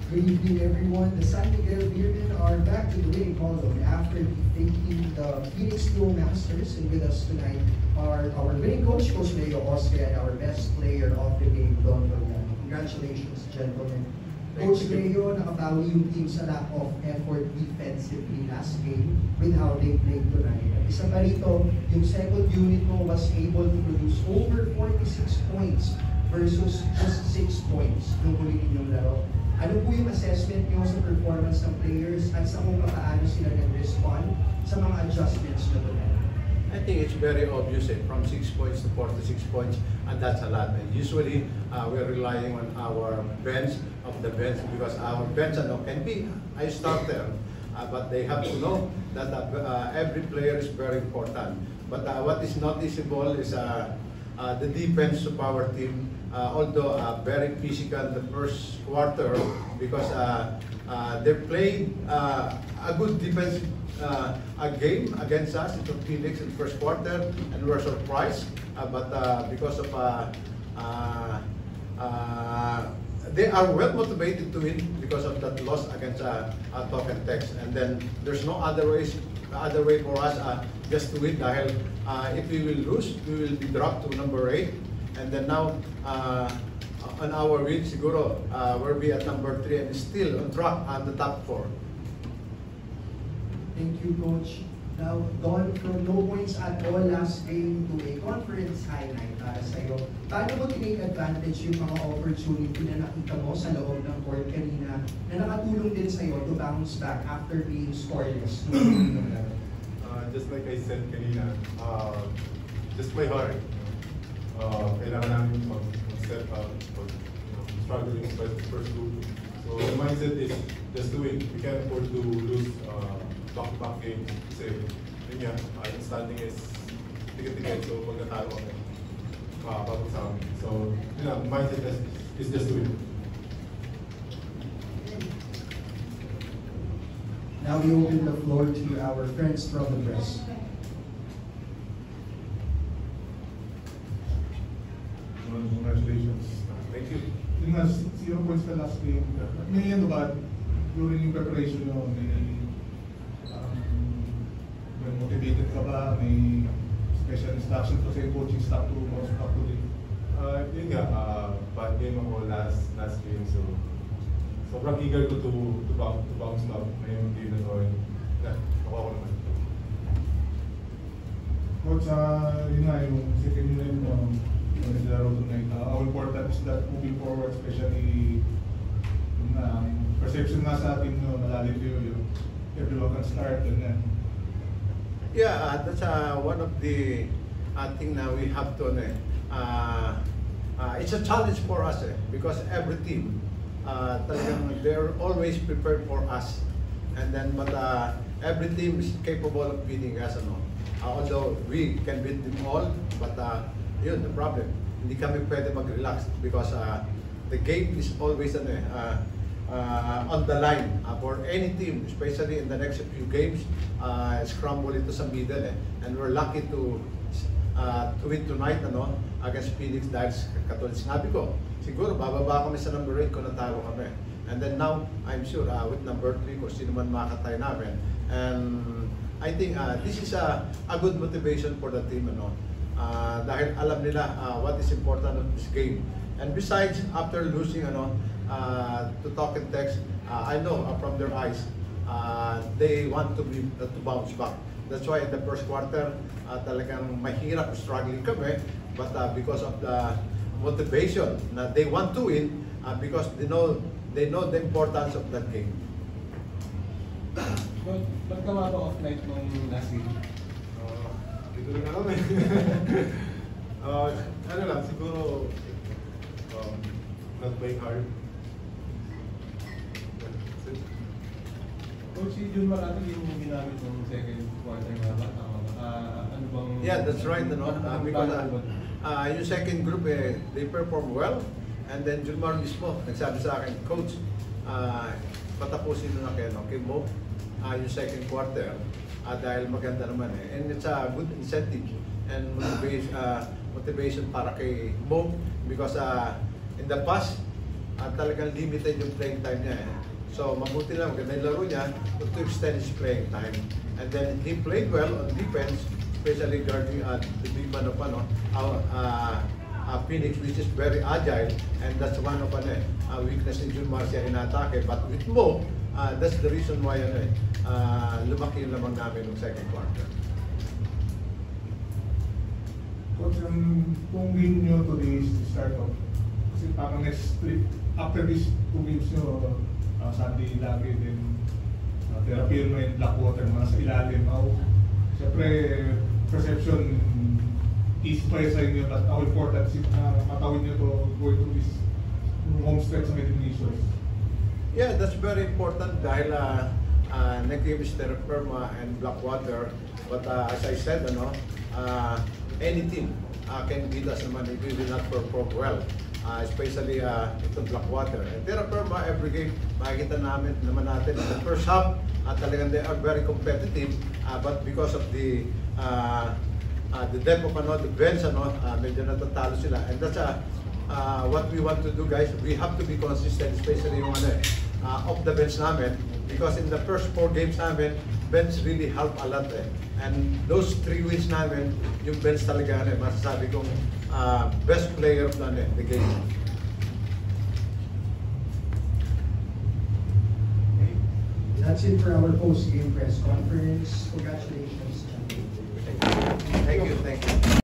Good evening, everyone. The San Miguel Beermen are back to the winning column after defeating the Phoenix Duo Masters. And with us tonight are our winning coach, Coach Leo Oscar, and our best player of the game, Don Doriano. Congratulations, gentlemen. Coach Leo, nakabawi yung team sa lack of effort defensively last game with how they played tonight. At isa pa rito, yung second unit mo was able to produce over 46 points versus just 6 points nung huli ninyong laro. Ano po yung assessment niyo sa performance ng players at sa kung paano sila nag-respond sa mga adjustments nyo tonight? I think it's very obvious from 6 points to 46 points, and that's a lot. And usually, we're relying on our bench because our bench can be a starter, but they have to know that every player is very important. But what is noticeable is the defense of our team. Although very physical the first quarter because they played a good defensive game against us in Phoenix in the first quarter, and we were surprised. But because of they are well motivated to win because of that loss against Talk and Text, and then there's no other way for us just to win. Dahil if we will lose, we will be dropped to number 8. And then now, on our win, siguro, we'll be at number 3 and still on track on the top 4. Thank you, Coach. Now, Don, from no points at all last game to a conference highlight para sa'yo, paano mo tinake advantage yung mga opportunity na nakita mo sa loob ng court kanina na nakatulong din sa'yo to bounce back after being scoreless? Just like I said kanina, just play hard. Kailangan namin mag-step up, struggling with the first group. So the mindset is just do it. We can't afford to lose back-to-back games. Kasi yun nga, yung standing is ticket-ticket. So pag natalo kami, makakapagod sa amin. So yun nga, mindset is just do it. Now we open the floor to our friends from the press. Congratulations. Thank you. Yung nga, 0 points na last game. May ano ba, during yung preparation nyo, may motivated ka ba? May special instruction to sa coaching staff to bounce back today? Yun nga, bad game ako last game. So, sobrang eager ko to bounce back ngayong game na to. Nakuha ko naman. Coach, yun nga, yung second unit mo, how important is that moving forward, especially perception nga sa atin, malalim yun, everyone can start and then. Yeah, that's one of the thing now we have to it's a challenge for us because every team they're always prepared for us, and then but every team is capable of beating us, although we can beat them all, but yun the problem, hindi kami pwede mag-relax because the game is always on the line for any team, especially in the next few games. Scramble ito sa middle and we're lucky to win tonight against Phoenix dahil katulad sinabi ko, siguro bababa kami sa number 8 kung natalo kami, and then now I'm sure with number 3 kung sino man makatay namin, and I think this is a good motivation for the team, dahil alam nila what is important of this game. And besides, after losing to Talk and Text, I know from their eyes they want to bounce back. That's why in the first quarter talagang mahirap, struggling kami, but because of the motivation na they want to win, because they know the importance of that game. Ba't ka ba off night nung last game? Dito rin ako ano lang, siguro not playing hard. Coach, si Jun Marati yung ginamit ng second quarter na ba? Ano bang... Yeah, that's right, because yung second group they perform well, and then Junmar mismo nagsabi sa akin, Coach, patapusin na kayo kay Mo yung second quarter dahil maganda naman and it's a good incentive and motivation para kay Mo because in the past talagang limited yung playing time niya eh. So mabuti lang, maganda yung laro niya to extend his playing time. And then he played well on defense, especially guarding the big man of Phoenix, which is very agile, and that's one of weakness in Jun Marcia in atake. But with Mo, that's the reason why lumaki yung lamang namin ng second quarter. Coach, kung win nyo today is the start of, kasi parang next trip, after these 2 games nyo, Sunday lagi din, therapy mo yung Blackwater, mga sa ilalim. Siyempre, perception, easy pa sa inyo, but how important is it na matawid nyo to going through this home stretch ng eliminations? Yeah, that's very important dahil nag-game is terra firma and Blackwater. But as I said, any team can beat us naman if we will not perform well. Especially ito Blackwater. And terra firma, every game, makikita naman natin in the first half, talagang they are very competitive, but because of the depth of the bench, medyo natatalo sila. And that's what we want to do, guys. We have to be consistent, especially yung off the bench namin, because in the first 4 games namin, bench really help a lot eh. And those 3 wins namin, yung bench talaga masasabi kong best player of the game. That's it for our post-game press conference. Congratulations.